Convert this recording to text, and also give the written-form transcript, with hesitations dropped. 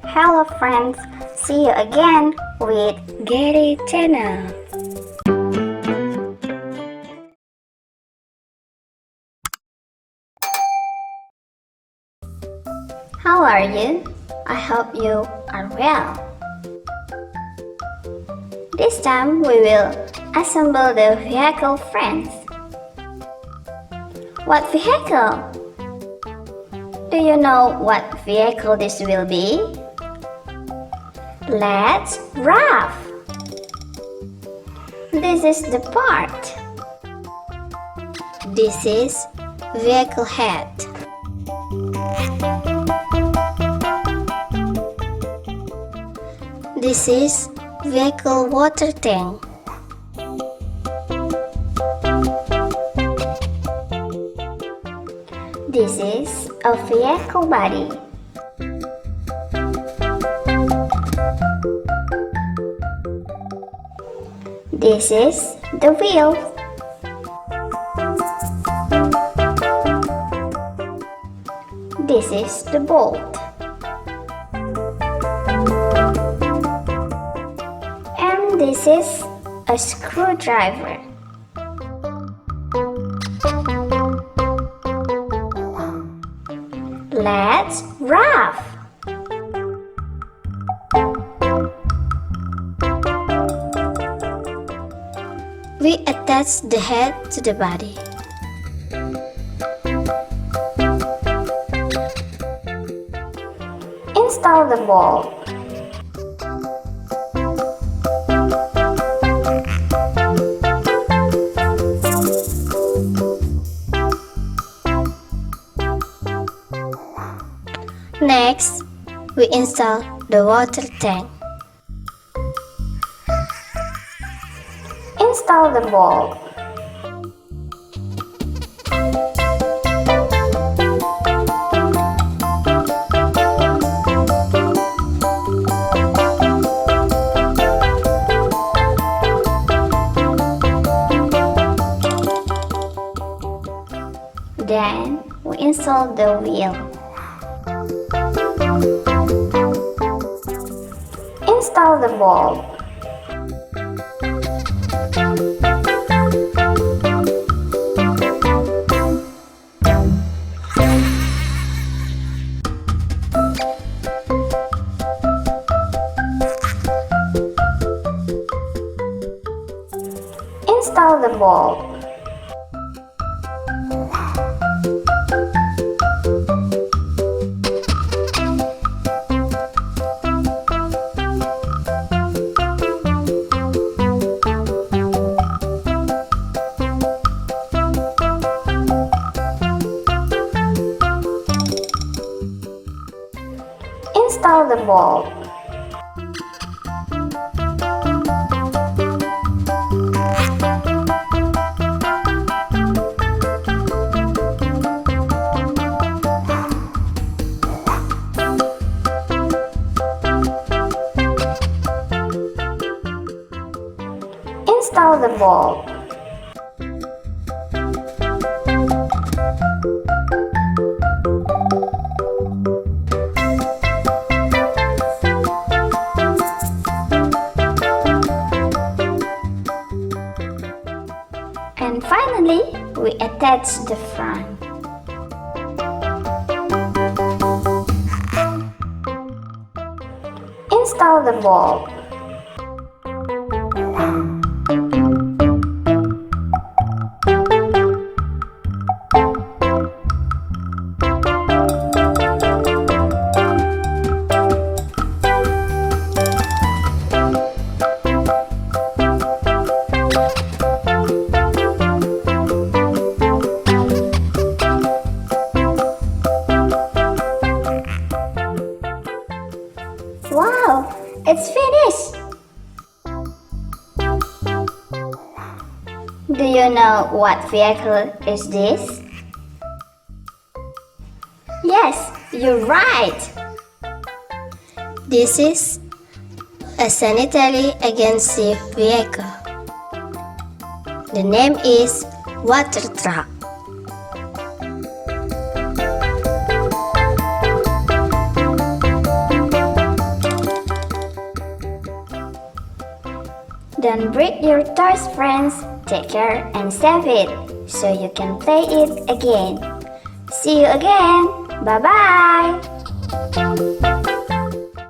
Hello friends, see you again with Gary Channel. How are you? I hope you are well. This time we will assemble the vehicle, friends. What vehicle? Do you know what vehicle this will be? Let's wrap. This is the part. This is vehicle head. This is vehicle water tank. This is a vehicle body. This is the wheel. This is the bolt. And this is a screwdriver. Let's wrap. We attach the head to the body. Install the bolt. Next, we install the water tank. Install the bolt. Then we install the wheel. Install the bolt. Install the bolt. Install the bolt. Install the bolt. And finally, we attach the front. Install the bolt. Wow, it's finished! Do you know what vehicle is this? Yes, you're right! This is a sanitary agency vehicle. The name is water truck. Don't break your toys, friends. Take care and save it so you can play it again. See you again. Bye bye.